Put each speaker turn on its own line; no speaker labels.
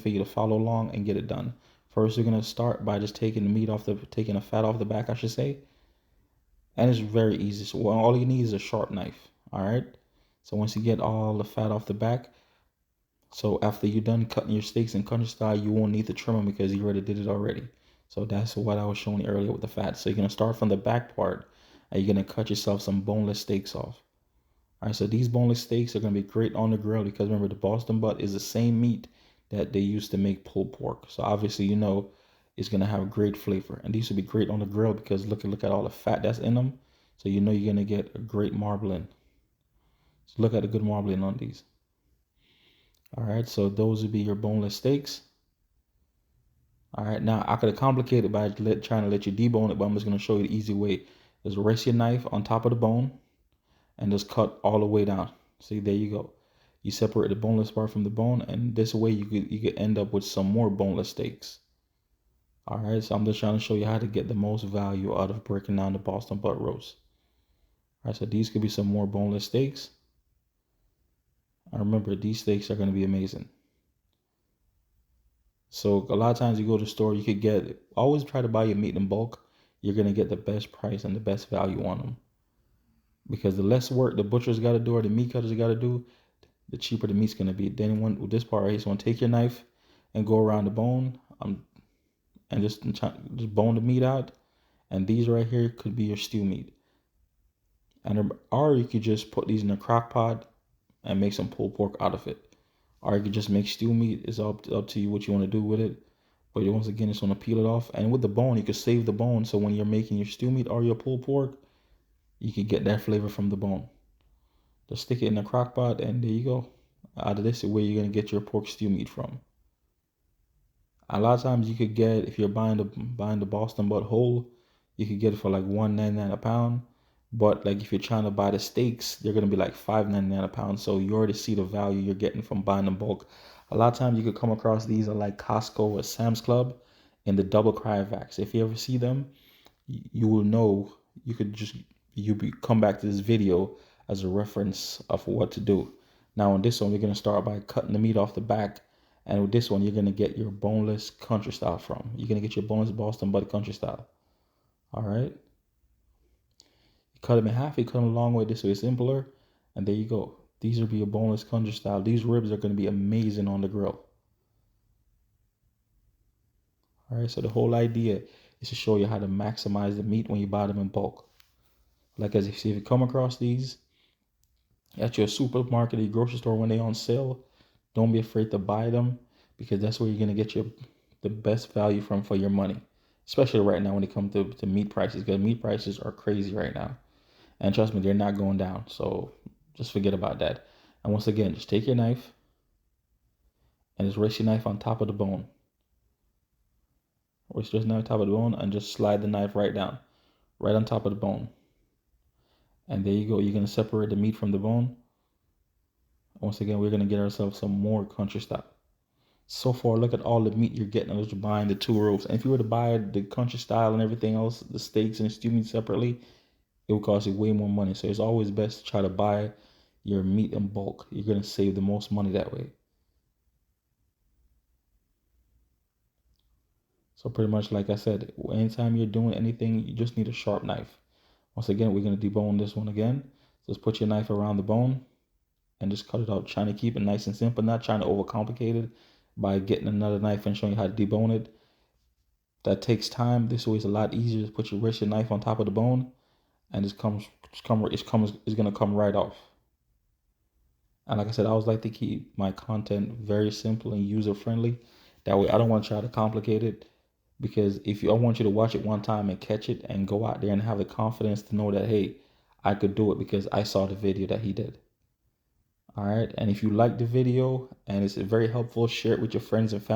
for you to follow along and get it done. First, we're gonna start by just taking the fat off the back, I should say. And it's very easy. So all you need is a sharp knife. All right. So once you get all the fat off the back, so after you're done cutting your steaks in country style, you won't need to trim them because you already did it already. So that's what I was showing you earlier with the fat. So you're gonna start from the back part and you're gonna cut yourself some boneless steaks off. All right, so these boneless steaks are gonna be great on the grill because remember the Boston butt is the same meat that they used to make pulled pork. So obviously you know it's gonna have great flavor, and these would be great on the grill because look at all the fat that's in them. So you know you're gonna get a great marbling. So look at the good marbling on these. All right, so those would be your boneless steaks. All right, now I could complicate it by trying to let you debone it, but I'm just gonna show you the easy way. Just rest your knife on top of the bone and just cut all the way down. See, there you go. You separate the boneless part from the bone, and this way you could end up with some more boneless steaks. All right, so I'm just trying to show you how to get the most value out of breaking down the Boston butt roast. All right, so these could be some more boneless steaks. And remember, these steaks are going to be amazing. So a lot of times you go to the store, you could get, always try to buy your meat in bulk. You're going to get the best price and the best value on them. Because the less work the butcher's got to do or the meat cutters got to do, the cheaper the meat's going to be. Then with this part right here, so take your knife and go around the bone and just bone the meat out. And these right here could be your stew meat. And or you could just put these in a crock pot and make some pulled pork out of it. Or you could just make stew meat. It's up to you what you want to do with it. But once again, just want to peel it off. And with the bone, you could save the bone. So when you're making your stew meat or your pulled pork, you can get that flavor from the bone. Just stick it in a crock pot and there you go. Out of this is where you're going to get your pork stew meat from. A lot of times you could get, if you're buying the Boston butt whole, you could get it for like $1.99 a pound. But like if you're trying to buy the steaks, they're gonna be like $5.99 a pound. So you already see the value you're getting from buying in bulk. A lot of times you could come across these at like Costco or Sam's Club in the double cryovacs. If you ever see them, you will know you could just come back to this video as a reference of what to do. Now on this one, we're gonna start by cutting the meat off the back. And with this one, you're gonna get your boneless country style from. You're gonna get your boneless Boston butt country style. All right. You cut them in half. You cut them a long way. This way it's simpler. And there you go. These will be your boneless country style. These ribs are gonna be amazing on the grill. All right. So the whole idea is to show you how to maximize the meat when you buy them in bulk. Like as if you come across these at your supermarket or your grocery store when they're on sale, don't be afraid to buy them because that's where you're gonna get the best value from for your money. Especially right now when it comes to meat prices, because meat prices are crazy right now. And trust me, they're not going down. So just forget about that. And once again, just take your knife and just rest your knife on top of the bone. Rest your knife on top of the bone and just slide the knife right down, right on top of the bone. And there you go. You're gonna separate the meat from the bone. Once again, we're gonna get ourselves some more country style. So far, look at all the meat you're getting as you're buying the two roasts. And if you were to buy the country style and everything else, the steaks and the stew meat separately, it will cost you way more money. So it's always best to try to buy your meat in bulk. You're gonna save the most money that way. So pretty much like I said, anytime you're doing anything, you just need a sharp knife. Once again, we're gonna debone this one again. Just put your knife around the bone and just cut it out. Trying to keep it nice and simple, not trying to overcomplicate it by getting another knife and showing you how to debone it. That takes time. This way is a lot easier to put your knife on top of the bone and it's gonna come right off. And like I said, I always like to keep my content very simple and user friendly. That way I don't want to try to complicate it because I want you to watch it one time and catch it and go out there and have the confidence to know that, hey, I could do it because I saw the video that he did. All right. And if you like the video and it's very helpful, share it with your friends and family.